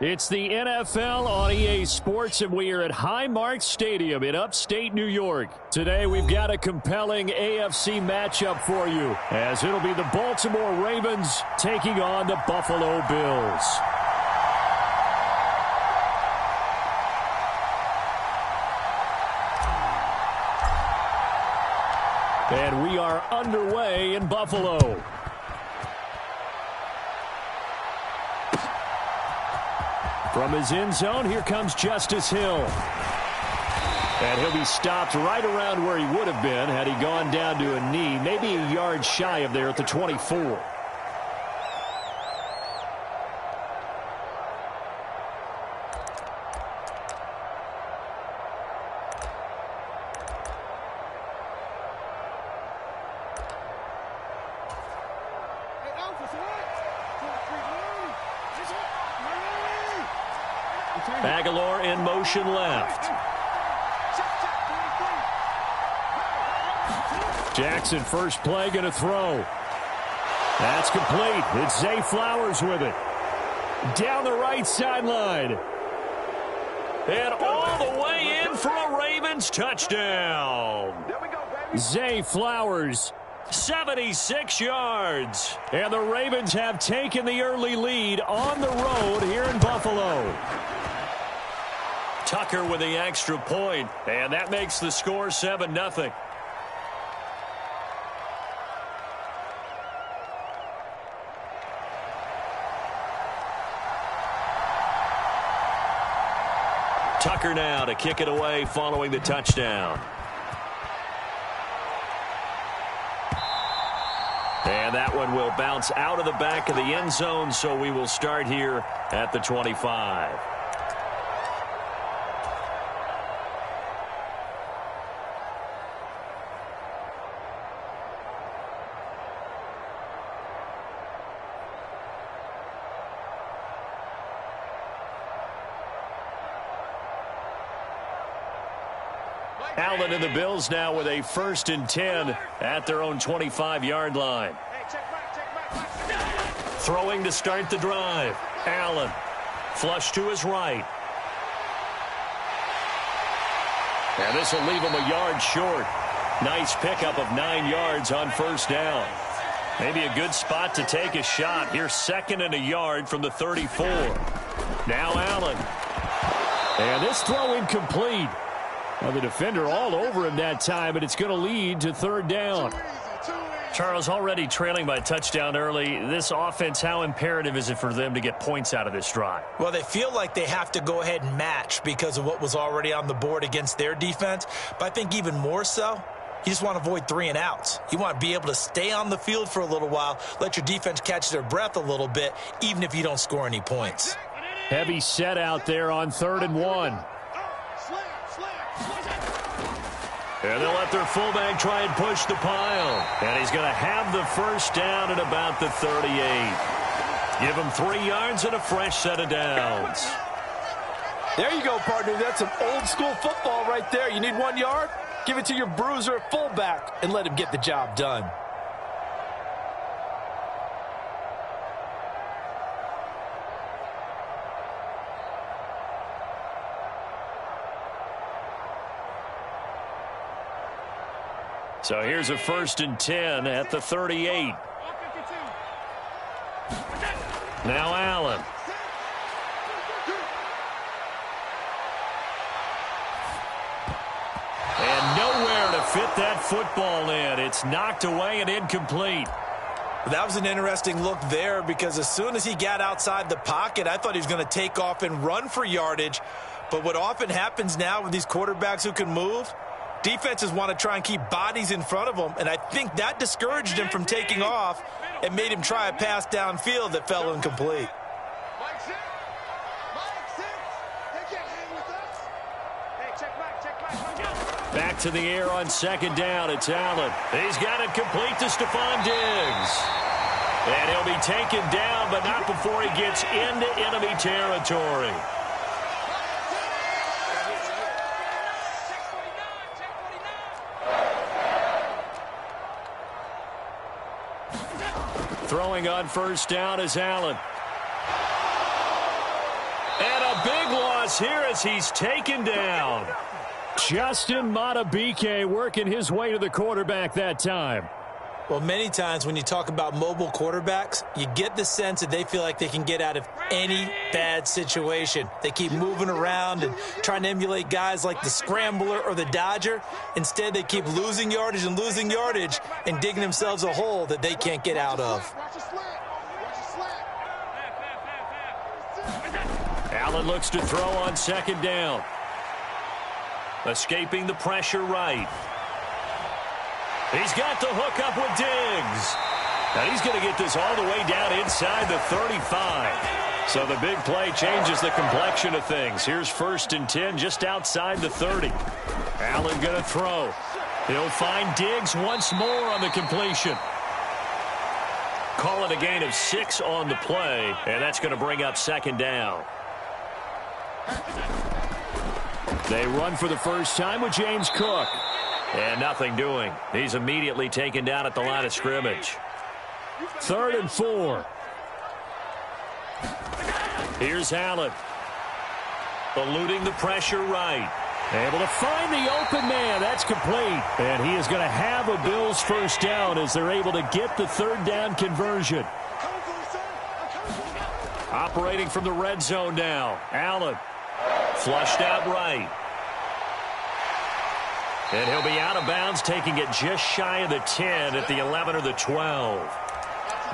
It's the NFL on EA Sports, and we are at Highmark Stadium in upstate New York. Today, we've got a compelling AFC matchup for you, as it'll be the Baltimore Ravens taking on the Buffalo Bills. And we are underway in Buffalo. From his end zone, here comes Justice Hill. And he'll be stopped right around where he would have been had he gone down to a knee, maybe a yard shy of there at the 24. Aguilar in motion left. Jackson first play going to throw. That's complete. It's Zay Flowers with it. Down the right sideline. And all the way in for a Ravens touchdown. Zay Flowers, 76 yards. And the Ravens have taken the early lead on the road here in Buffalo. Tucker with the extra point, and that makes the score 7-0. Tucker now to kick it away following the touchdown. And that one will bounce out of the back of the end zone, so we will start here at the 25. Allen and the Bills now with a 1st and 10 at their own 25-yard line. Throwing to start the drive. Allen. Flush to his right. And this will leave him a yard short. Nice pickup of 9 yards on 1st down. Maybe a good spot to take a shot. Here's 2nd and a yard from the 34. Now Allen. And this throw incomplete. Well, the defender all over him that time, but it's going to lead to 3rd down. Charles, already trailing by a touchdown early. This offense, how imperative is it for them to get points out of this drive? Well, they feel like they have to go ahead and match because of what was already on the board against their defense. But I think even more so, you just want to avoid 3 and outs. You want to be able to stay on the field for a little while, let your defense catch their breath a little bit, even if you don't score any points. Heavy set out there on 3rd and 1. And they'll let their fullback try and push the pile. And he's going to have the 1st down at about the 38. Give him 3 yards and a fresh set of downs. There you go, partner. That's some old-school football right there. You need 1 yard? Give it to your bruiser fullback and let him get the job done. So here's a 1st and 10 at the 38. Now Allen. And nowhere to fit that football in. It's knocked away and incomplete. That was an interesting look there because as soon as he got outside the pocket, I thought he was going to take off and run for yardage. But what often happens now with these quarterbacks who can move, defenses want to try and keep bodies in front of them, and I think that discouraged him from taking off and made him try a pass downfield that fell incomplete. Back to the air on 2nd down. It's Allen. He's got it complete to Stephon Diggs. And he'll be taken down, but not before he gets into enemy territory. Throwing on 1st down is Allen. loss here as he's taken down. Justin Madubuike working his way to the quarterback that time. Well, many times when you talk about mobile quarterbacks, you get the sense that they feel like they can get out of any bad situation. They keep moving around and trying to emulate guys like the Scrambler or the Dodger. Instead, they keep losing yardage and digging themselves a hole that they can't get out of. Allen looks to throw on second down. Escaping the pressure right. He's got the hook up with Diggs. And he's going to get this all the way down inside the 35. So the big play changes the complexion of things. Here's 1st and 10 just outside the 30. Allen going to throw. He'll find Diggs once more on the completion. Call it a gain of 6 on the play, and that's going to bring up second down. They run for the first time with James Cook. And nothing doing. He's immediately taken down at the line of scrimmage. 3rd and 4. Here's Allen. Eluding the pressure right. Able to find the open man. That's complete. And he is going to have a Bills first down as they're able to get the 3rd down conversion. Operating from the red zone now. Allen. Flushed out right. And he'll be out of bounds, taking it just shy of the 10 at the 11 or the 12.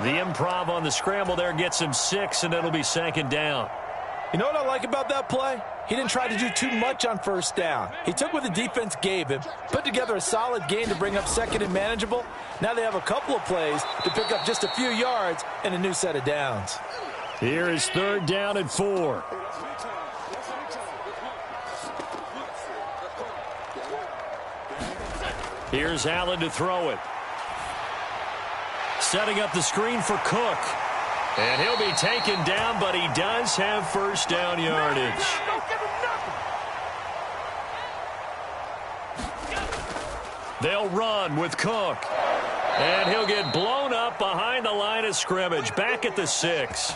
The improv on the scramble there gets him 6, and it'll be second down. You know what I like about that play? He didn't try to do too much on first down. He took what the defense gave him, put together a solid gain to bring up second and manageable. Now they have a couple of plays to pick up just a few yards and a new set of downs. Here is 3rd down and 4. Here's Allen to throw it. Setting up the screen for Cook. And he'll be taken down, but he does have first down yardage. They'll run with Cook. And he'll get blown up behind the line of scrimmage, back at the 6.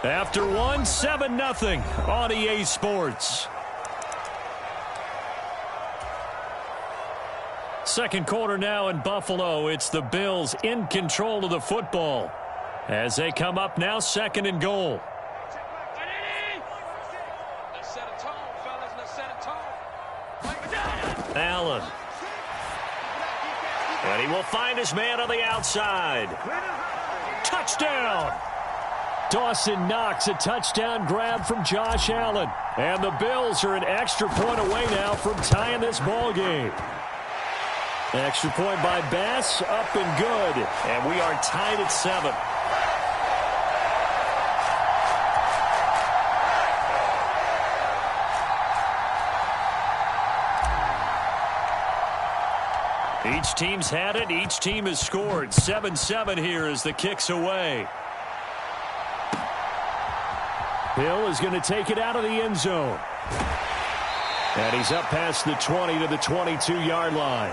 After 1, 7-0 on EA Sports. Second quarter now in Buffalo. It's the Bills in control of the football as they come up now 2nd and goal. Allen. And he will find his man on the outside. Touchdown. Dawson Knox, a touchdown grab from Josh Allen. And the Bills are an extra point away now from tying this ball game. Extra point by Bass, up and good. And we are tied at 7. Each team's had it. Each team has scored. 7-7 here as the kick's away. Hill is going to take it out of the end zone. And he's up past the 20 to the 22-yard line.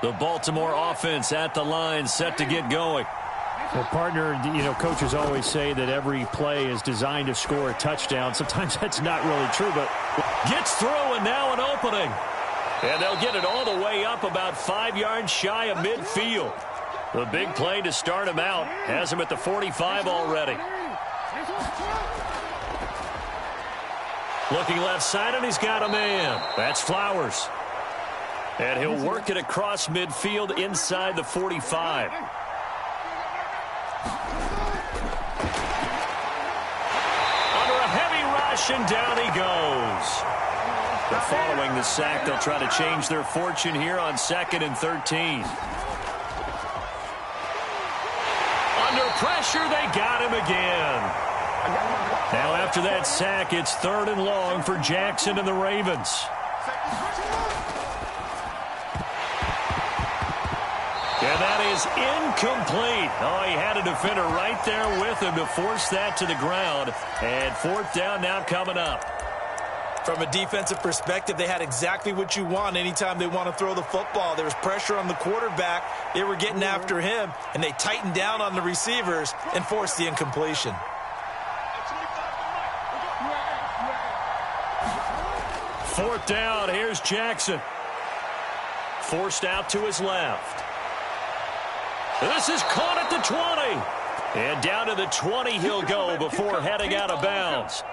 The Baltimore offense at the line, set to get going. Well, partner, coaches always say that every play is designed to score a touchdown. Sometimes that's not really true, but gets through and now an opening. And they'll get it all the way up about 5 yards shy of midfield. The big play to start him out has him at the 45 already. Looking left side, and he's got a man. That's Flowers. And he'll work it across midfield inside the 45. Under a heavy rush, and down he goes. But following the sack, they'll try to change their fortune here on 2nd and 13. Under pressure, they got him again. Now after that sack, it's 3rd and long for Jackson and the Ravens. And that is incomplete. Oh, he had a defender right there with him to force that to the ground. And 4th down now coming up. From a defensive perspective, they had exactly what you want anytime they want to throw the football. There was pressure on the quarterback. They were getting after him, and they tightened down on the receivers and forced the incompletion. Fourth down, here's Jackson. Forced out to his left. This is caught at the 20. And down to the 20 he'll go before heading out of bounds.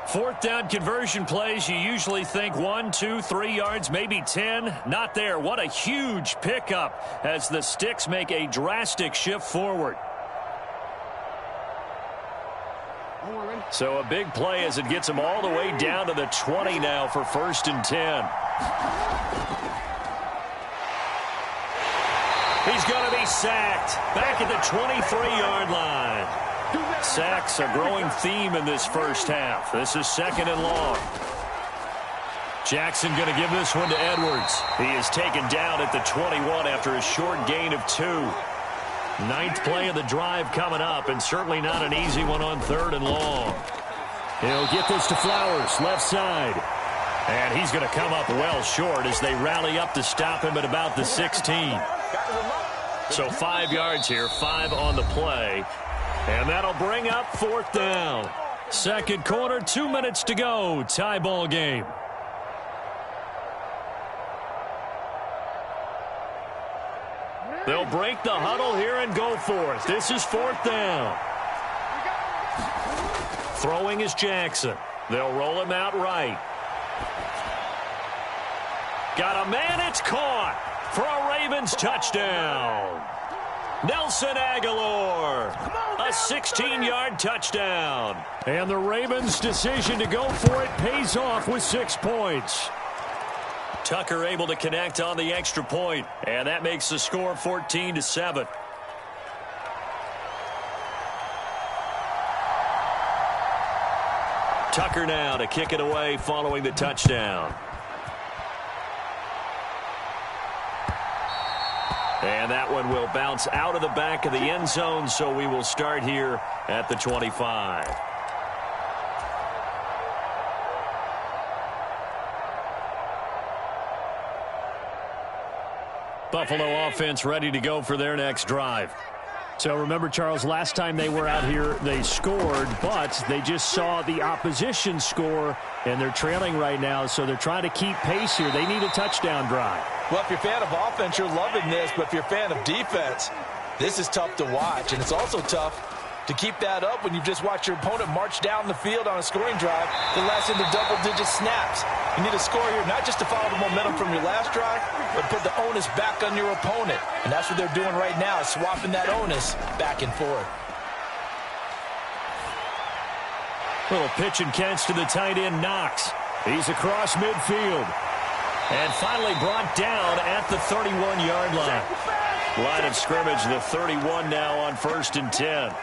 Fourth down conversion plays, you usually think 1, 2, 3 yards, maybe 10. Not there. What a huge pickup as the Sticks make a drastic shift forward. So a big play as it gets them all the way down to the 20 now for 1st and 10. He's going to be sacked back at the 23-yard line. Sacks a growing theme in this first half. This is 2nd and long. Jackson going to give this one to Edwards. He is taken down at the 21 after a short gain of 2. 9th play of the drive coming up, and certainly not an easy one on 3rd and long. He'll get this to Flowers, left side. And he's going to come up well short as they rally up to stop him at about the 16. So 5 yards here, 5 on the play. And that'll bring up 4th down. 2nd quarter, 2 minutes to go. Tie ball game. They'll break the huddle here and go for it. This is 4th down. Throwing is Jackson. They'll roll him out right. Got a man, it's caught for a Ravens touchdown. Nelson Aguilar, a 16-yard touchdown. And the Ravens' decision to go for it pays off with 6 points. Tucker able to connect on the extra point, and that makes the score 14-7. Tucker now to kick it away following the touchdown. And that one will bounce out of the back of the end zone, so we will start here at the 25. Buffalo offense ready to go for their next drive. So remember, Charles, last time they were out here, they scored, but they just saw the opposition score, and they're trailing right now, so they're trying to keep pace here. They need a touchdown drive. Well, if you're a fan of offense, you're loving this, but if you're a fan of defense, this is tough to watch, and it's also tough to keep that up when you've just watched your opponent march down the field on a scoring drive the last in the double-digit snaps. You need a score here, not just to follow the momentum from your last drive, but put the onus back on your opponent. And that's what they're doing right now, swapping that onus back and forth. Little pitch and catch to the tight end, Knox. He's across midfield. And finally brought down at the 31-yard line. Line of scrimmage, the 31 now on 1st and 10.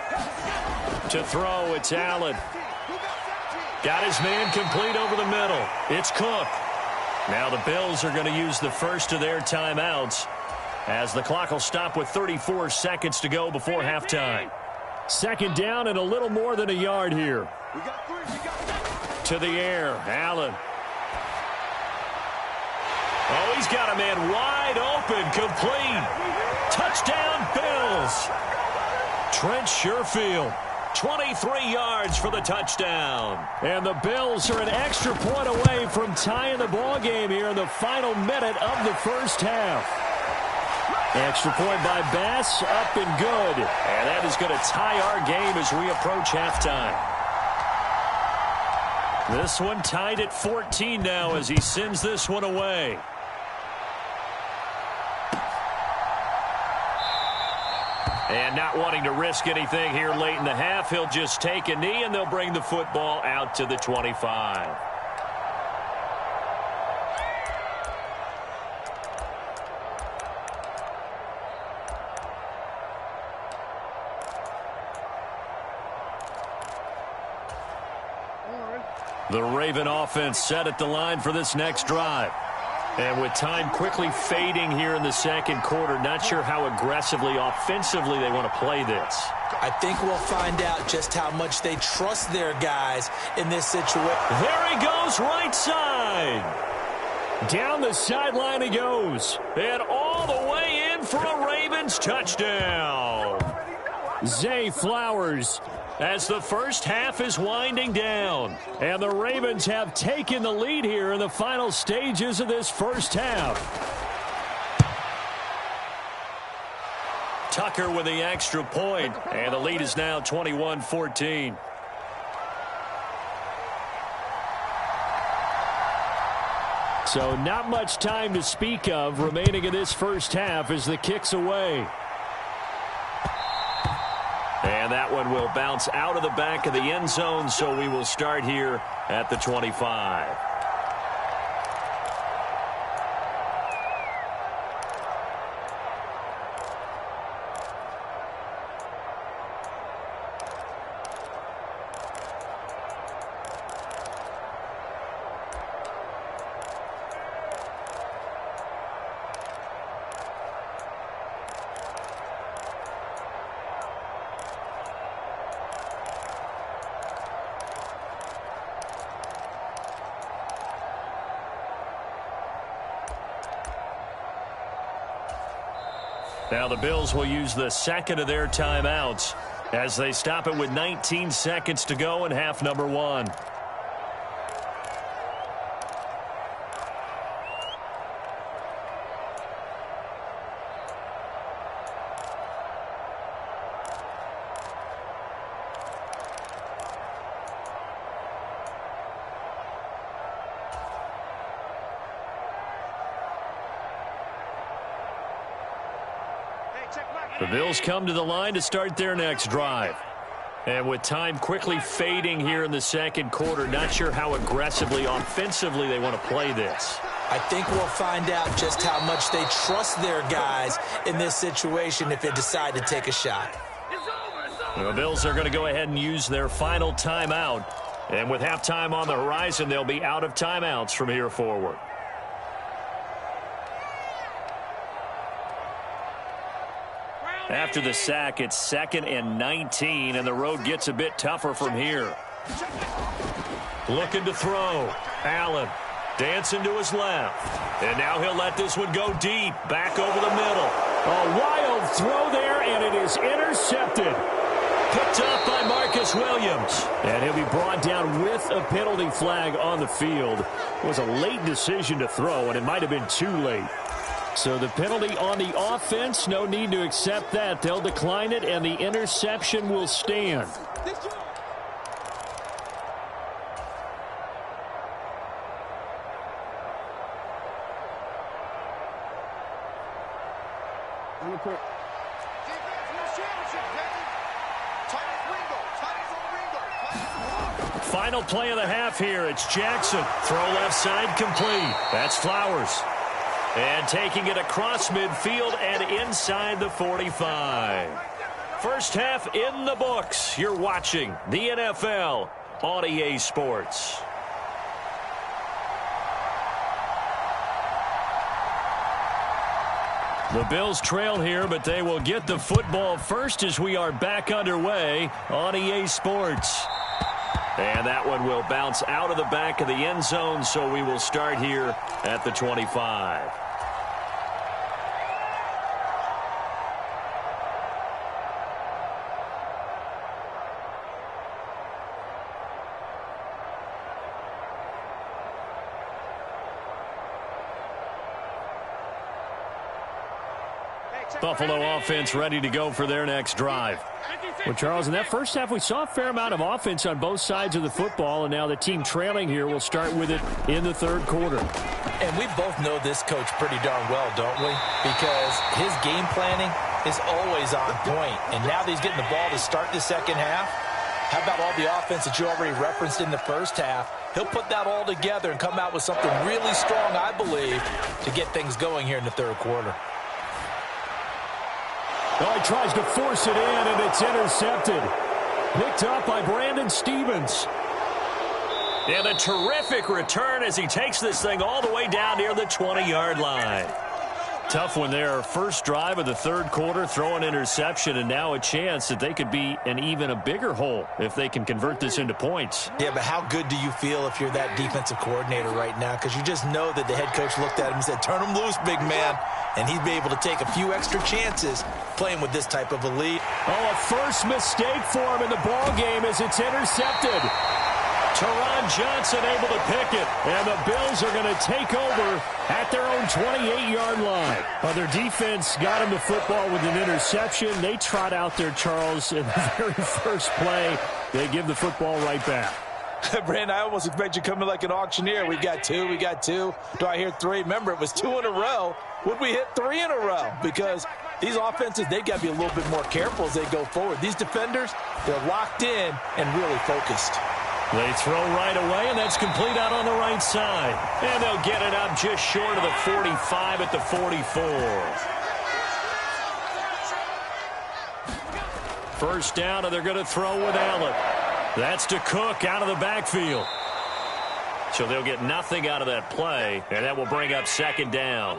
To throw, it's Allen. Got his man complete over the middle. It's Cook. Now the Bills are going to use the first of their timeouts as the clock will stop with 34 seconds to go before halftime. 2nd down and a little more than a yard here. To the air, Allen. Oh, he's got a man wide open, complete. Touchdown, Bills. Trent Sherfield, 23 yards for the touchdown. And the Bills are an extra point away from tying the ball game here in the final minute of the first half. Extra point by Bass, up and good. And that is going to tie our game as we approach halftime. This one tied at 14 now as he sends this one away. And not wanting to risk anything here late in the half, he'll just take a knee, and they'll bring the football out to the 25. The Raven offense set at the line for this next drive. And with time quickly fading here in the 2nd quarter, not sure how aggressively, offensively they want to play this. I think we'll find out just how much they trust their guys in this situation. There he goes, right side. Down the sideline he goes. And all the way in for a Ravens touchdown. Zay Flowers, as the first half is winding down. And the Ravens have taken the lead here in the final stages of this first half. Tucker with the extra point, and the lead is now 21-14. So not much time to speak of remaining in this first half as the kick's away. And that one will bounce out of the back of the end zone, so we will start here at the 25. Now the Bills will use the second of their timeouts as they stop it with 19 seconds to go in half number one. The Bills come to the line to start their next drive. And with time quickly fading here in the second quarter, not sure how aggressively, offensively they want to play this. I think we'll find out just how much they trust their guys in this situation if they decide to take a shot. The Bills are going to go ahead and use their final timeout. And with halftime on the horizon, they'll be out of timeouts from here forward. After the sack, it's 2nd and 19, and the road gets a bit tougher from here. Looking to throw. Allen dancing to his left. And now he'll let this one go deep, back over the middle. A wild throw there, and it is intercepted. Picked up by Marcus Williams. And he'll be brought down with a penalty flag on the field. It was a late decision to throw, and it might have been too late. So the penalty on the offense, no need to accept that. They'll decline it, and the interception will stand. Final play of the half here. It's Jackson. Throw left side complete. That's Flowers. And taking it across midfield and inside the 45. First half in the books. You're watching the NFL on EA Sports. The Bills trail here, but they will get the football first as we are back underway on EA Sports. And that one will bounce out of the back of the end zone, so we will start here at the 25. Buffalo offense ready to go for their next drive. Well, Charles, in that first half, we saw a fair amount of offense on both sides of the football, and now the team trailing here will start with it in the third quarter. And we both know this coach pretty darn well, don't we? Because his game planning is always on point. And now that he's getting the ball to start the second half, how about all the offense that you already referenced in the first half? He'll put that all together and come out with something really strong, I believe, to get things going here in the third quarter. Oh, he tries to force it in, and it's intercepted. Picked up by Brandon Stevens. And a terrific return as he takes this thing all the way down near the 20-yard line. Tough one there. First drive of the third quarter, throw an interception, and now a chance that they could be in even a bigger hole if they can convert this into points. Yeah, but how good do you feel if you're that defensive coordinator right now? Because you just know that the head coach looked at him and said, turn him loose, big man. And he'd be able to take a few extra chances playing with this type of a lead. Oh, a first mistake for him in the ball game as it's intercepted. Teron Johnson able to pick it, and the Bills are going to take over at their own 28-yard line. Well, their defense got him the football with an interception. They trot out there, Charles, in the very first play. They give the football right back. Brandon, I almost expect you coming like an auctioneer. We got two. Do I hear three? Remember, it was 2 in a row. Would we hit 3 in a row? Because these offenses, they've got to be a little bit more careful as they go forward. These defenders, they're locked in and really focused. They throw right away, and that's complete out on the right side. And they'll get it up just short of the 45 at the 44. First down, and they're going to throw with Allen. That's to Cook out of the backfield. So they'll get nothing out of that play, and that will bring up second down.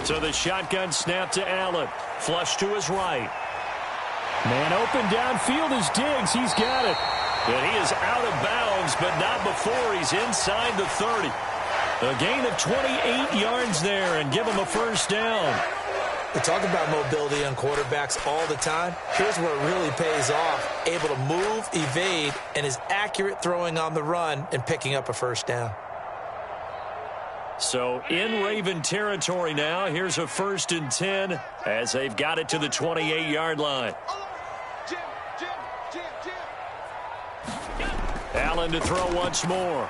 So the shotgun snap to Allen. Flush to his right. Man open downfield is Diggs. He's got it. And he is out of bounds, but not before he's inside the 30. A gain of 28 yards there and give him a first down. We talk about mobility on quarterbacks all the time. Here's where it really pays off. Able to move, evade, and is accurate throwing on the run and picking up a first down. So in Raven territory now, here's a 1st and 10 as they've got it to the 28-yard line. Allen to throw once more.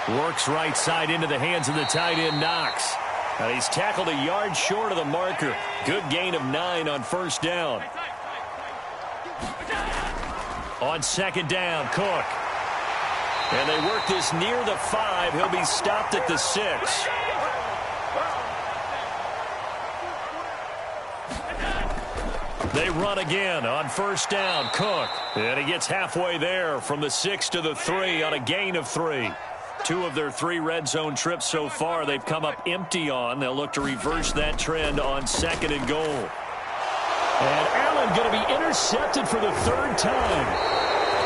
Works right side into the hands of the tight end, Knox. And he's tackled a yard short of the marker. Good gain of 9 on first down. On second down, Cook. And they work this near the 5. He'll be stopped at the 6. They run again on first down, Cook. And he gets halfway there from the 6 to the 3 on a gain of 3. 2 of their 3 red zone trips so far they've come up empty on. They'll look to reverse that trend on 2nd and goal. And Allen going to be intercepted for the 3rd time.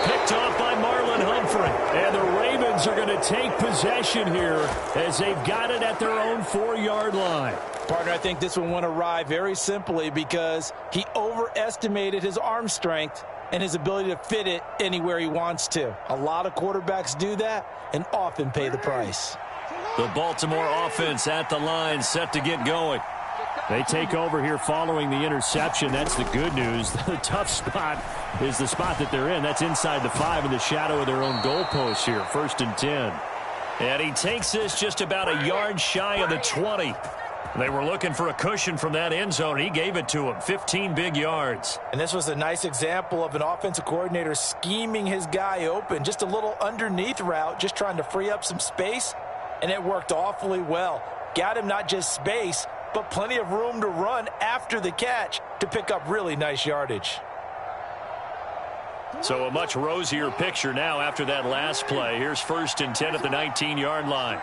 Picked off by Marlon Humphrey. And the Ravens are going to take possession here as they've got it at their own 4-yard line. Partner, I think this one went awry very simply because he overestimated his arm strength and his ability to fit it anywhere he wants to. A lot of quarterbacks do that and often pay the price. The Baltimore offense at the line, set to get going. They take over here following the interception. That's the good news. The tough spot is the spot that they're in. That's inside the 5 in the shadow of their own goalpost here. 1st and 10. And he takes this just about a yard shy of the 20. They were looking for a cushion from that end zone. He gave it to him. 15 big yards. And this was a nice example of an offensive coordinator scheming his guy open. Just a little underneath route, just trying to free up some space. And it worked awfully well. Got him not just space, but plenty of room to run after the catch to pick up really nice yardage. So a much rosier picture now after that last play. Here's 1st and 10 at the 19-yard line.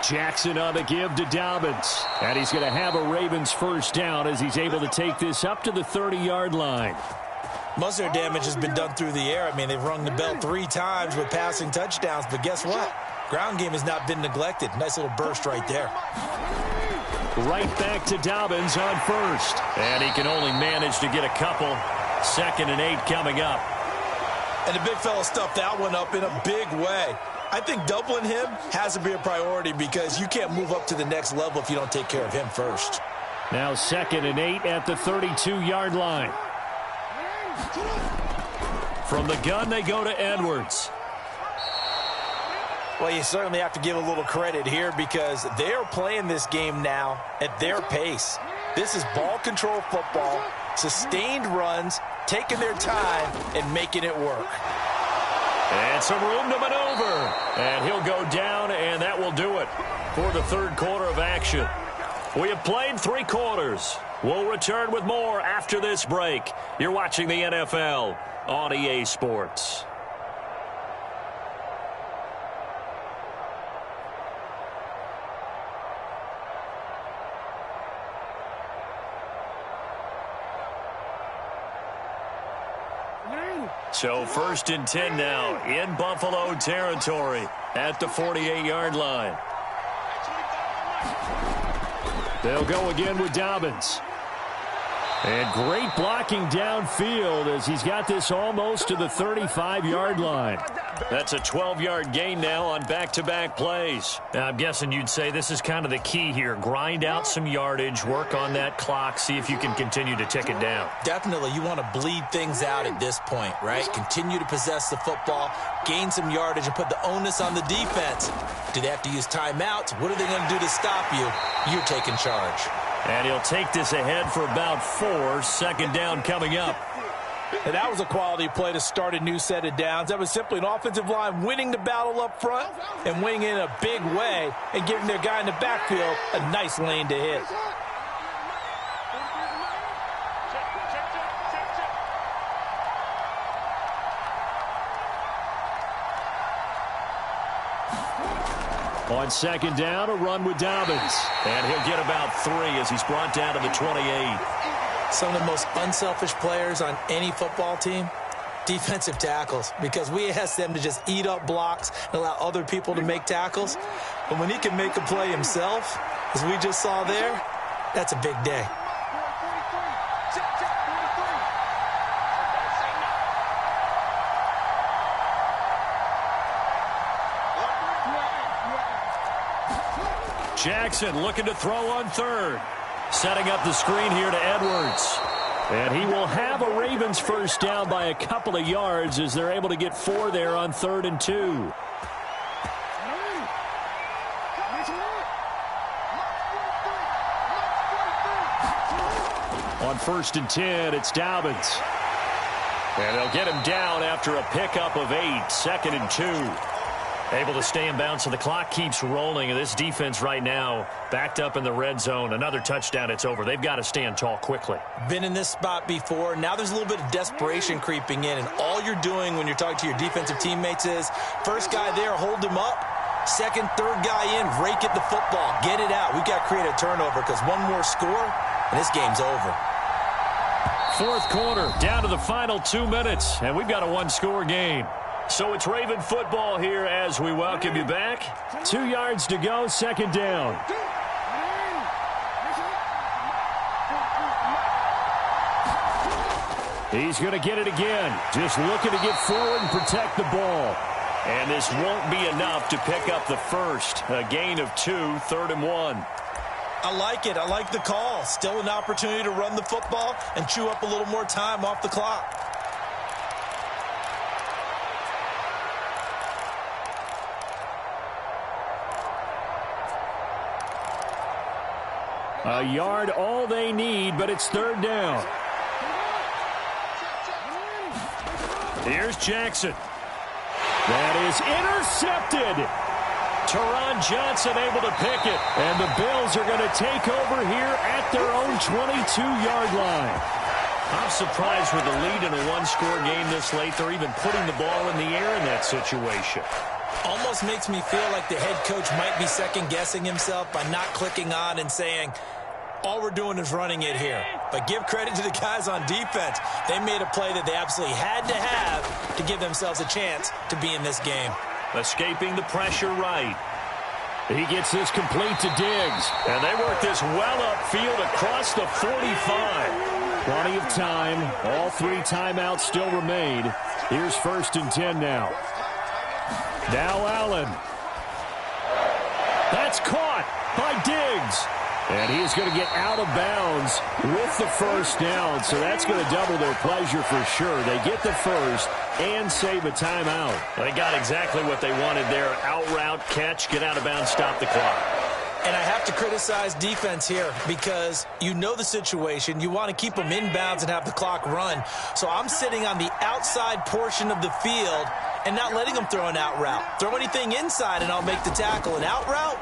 Jackson on the give to Dobbins. And he's going to have a Ravens first down as he's able to take this up to the 30-yard line. Most of their damage has been done through the air. I mean, they've rung the bell 3 times with passing touchdowns. But guess what? Ground game has not been neglected. Nice little burst right there. Right back to Dobbins on first. And he can only manage to get a couple. 2nd and 8 coming up. And the big fella stuffed that one up in a big way. I think doubling him has to be a priority because you can't move up to the next level if you don't take care of him first. Now 2nd and 8 at the 32-yard line. From the gun, they go to Edwards. Well, you certainly have to give a little credit here because they're playing this game now at their pace. This is ball control football, sustained runs, taking their time, and making it work. And some room to maneuver. And he'll go down, and that will do it for the 3rd quarter of action. We have played 3 quarters. We'll return with more after this break. You're watching the NFL on EA Sports. So 1st and 10 now in Buffalo territory at the 48-yard line. They'll go again with Dobbins. And great blocking downfield as he's got this almost to the 35-yard line. That's a 12-yard gain now on back-to-back plays. Now, I'm guessing you'd say this is kind of the key here. Grind out some yardage, work on that clock, see if you can continue to tick it down. Definitely, you want to bleed things out at this point, right? Continue to possess the football, gain some yardage, and put the onus on the defense. Do they have to use timeouts? What are they going to do to stop you? You're taking charge. And he'll take this ahead for about 4. 2nd down coming up. And that was a quality play to start a new set of downs. That was simply an offensive line winning the battle up front and winning in a big way and giving their guy in the backfield a nice lane to hit. On 2nd down, a run with Dobbins. And he'll get about 3 as he's brought down to the 28. Some of the most unselfish players on any football team, defensive tackles, because we ask them to just eat up blocks and allow other people to make tackles. But when he can make a play himself, as we just saw there, that's a big day. Jackson looking to throw on 3rd. Setting up the screen here to Edwards. And he will have a Ravens first down by a couple of yards as they're able to get 4 there on 3rd and 2. On 1st and 10, it's Dobbins. And they'll get him down after a pickup of 8. 2nd and 2. Able to stay in bounds, so the clock keeps rolling. And this defense right now backed up in the red zone. Another touchdown, it's over. They've got to stand tall quickly. Been in this spot before. Now there's a little bit of desperation creeping in. And all you're doing when you're talking to your defensive teammates is, first guy there, hold him up. 2nd, 3rd guy in, rake at the football. Get it out. We've got to create a turnover because one more score, and this game's over. 4th quarter, down to the final 2 minutes. And we've got a 1-score game. So it's Raven football here as we welcome you back. 2 yards to go, 2nd down. He's going to get it again. Just looking to get forward and protect the ball. And this won't be enough to pick up the first. A gain of 2, 3rd and 1. I like it. I like the call. Still an opportunity to run the football and chew up a little more time off the clock. A yard all they need, but it's 3rd down. Here's Jackson. That is intercepted. Teron Johnson able to pick it. And the Bills are going to take over here at their own 22-yard line. I'm surprised with the lead in a 1-score game this late. They're even putting the ball in the air in that situation. Almost makes me feel like the head coach might be second-guessing himself by not clicking on and saying, all we're doing is running it here. But give credit to the guys on defense. They made a play that they absolutely had to have to give themselves a chance to be in this game. Escaping the pressure right. He gets this complete to Diggs. And they work this well upfield across the 45. Plenty of time. All 3 timeouts still remain. Here's 1st and 10 now. Now Allen. That's caught by Diggs. And he's going to get out of bounds with the first down. So that's going to double their pleasure for sure. They get the first and save a timeout. They got exactly what they wanted there. Out route, catch, get out of bounds, stop the clock. And I have to criticize defense here because you know the situation. You want to keep them in bounds and have the clock run. So I'm sitting on the outside portion of the field and not letting them throw an out route. Throw anything inside and I'll make the tackle. An out route?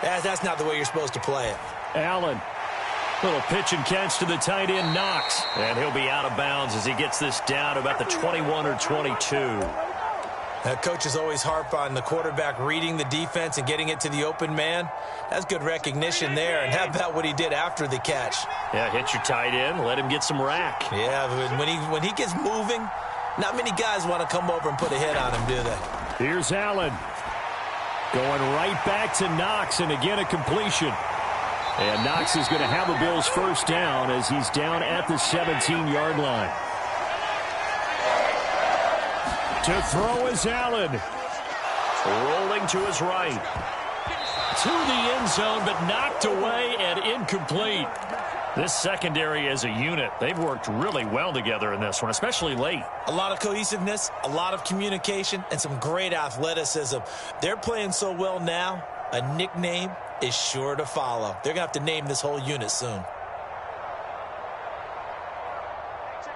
That's not the way you're supposed to play it. Allen. Little pitch and catch to the tight end, Knox. And he'll be out of bounds as he gets this down to about the 21 or 22. Coaches always harp on the quarterback reading the defense and getting it to the open man. That's good recognition there. And how about what he did after the catch? Yeah, hit your tight end, let him get some rack. Yeah, when he gets moving, not many guys want to come over and put a hit on him, do they? Here's Allen. Going right back to Knox, and again a completion. And Knox is going to have the Bills first down as he's down at the 17-yard line. To throw is Allen. Rolling to his right. To the end zone, but knocked away and incomplete. This secondary as a unit, they've worked really well together in this one, especially late. A lot of cohesiveness, a lot of communication, and some great athleticism. They're playing so well now, a nickname is sure to follow. They're going to have to name this whole unit soon.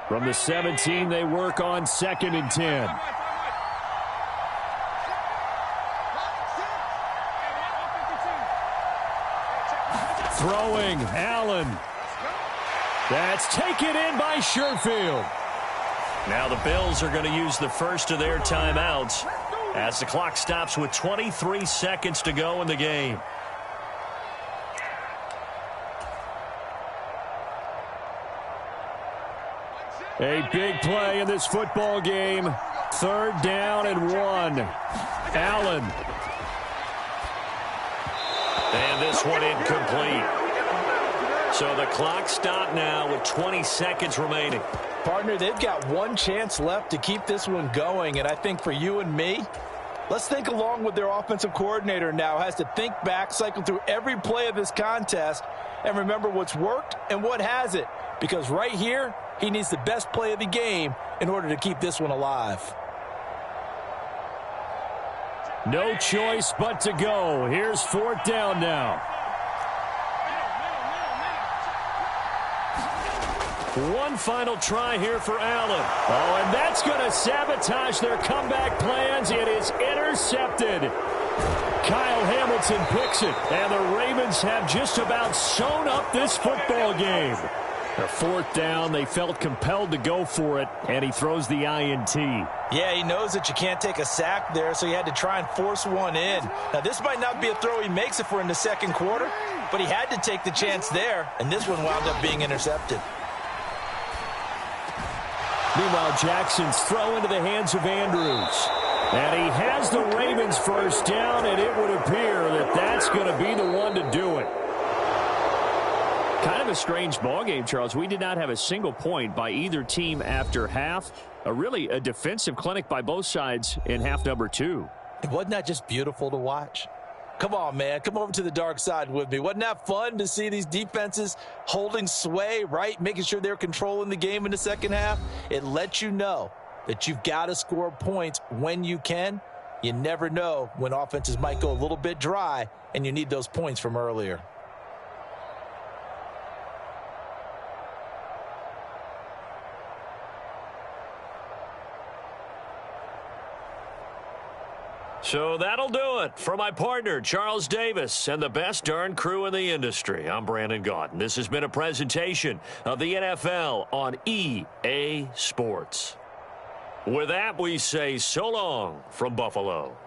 From the 17, they work on 2nd and 10. Throwing, Allen. That's taken in by Sherfield. Now the Bills are going to use the first of their timeouts as the clock stops with 23 seconds to go in the game. A big play in this football game. 3rd down and 1. Allen. And this one incomplete. So the clock stopped now with 20 seconds remaining. Partner, they've got one chance left to keep this one going, and I think for you and me, let's think along with their offensive coordinator now. Has to think back, cycle through every play of this contest, and remember what's worked and what hasn't. Because right here, he needs the best play of the game in order to keep this one alive. No choice but to go. Here's 4th down now. One final try here for Allen. Oh, and that's going to sabotage their comeback plans. It is intercepted. Kyle Hamilton picks it, and the Ravens have just about sewn up this football game. A 4th down, they felt compelled to go for it, and he throws the INT. Yeah, he knows that you can't take a sack there, so he had to try and force one in. Now, this might not be a throw he makes if we're in the 2nd quarter, but he had to take the chance there, and this one wound up being intercepted. Meanwhile, Jackson's throw into the hands of Andrews. And he has the Ravens first down, and it would appear that that's going to be the one to do it. Kind of a strange ballgame, Charles. We did not have a single point by either team after half. Really a defensive clinic by both sides in half number 2. Wasn't that just beautiful to watch? Come on, man. Come over to the dark side with me. Wasn't that fun to see these defenses holding sway, right? Making sure they're controlling the game in the second half. It lets you know that you've got to score points when you can. You never know when offenses might go a little bit dry, and you need those points from earlier. So that'll do it for my partner, Charles Davis, and the best darn crew in the industry. I'm Brandon Gaudin. This has been a presentation of the NFL on EA Sports. With that, we say so long from Buffalo.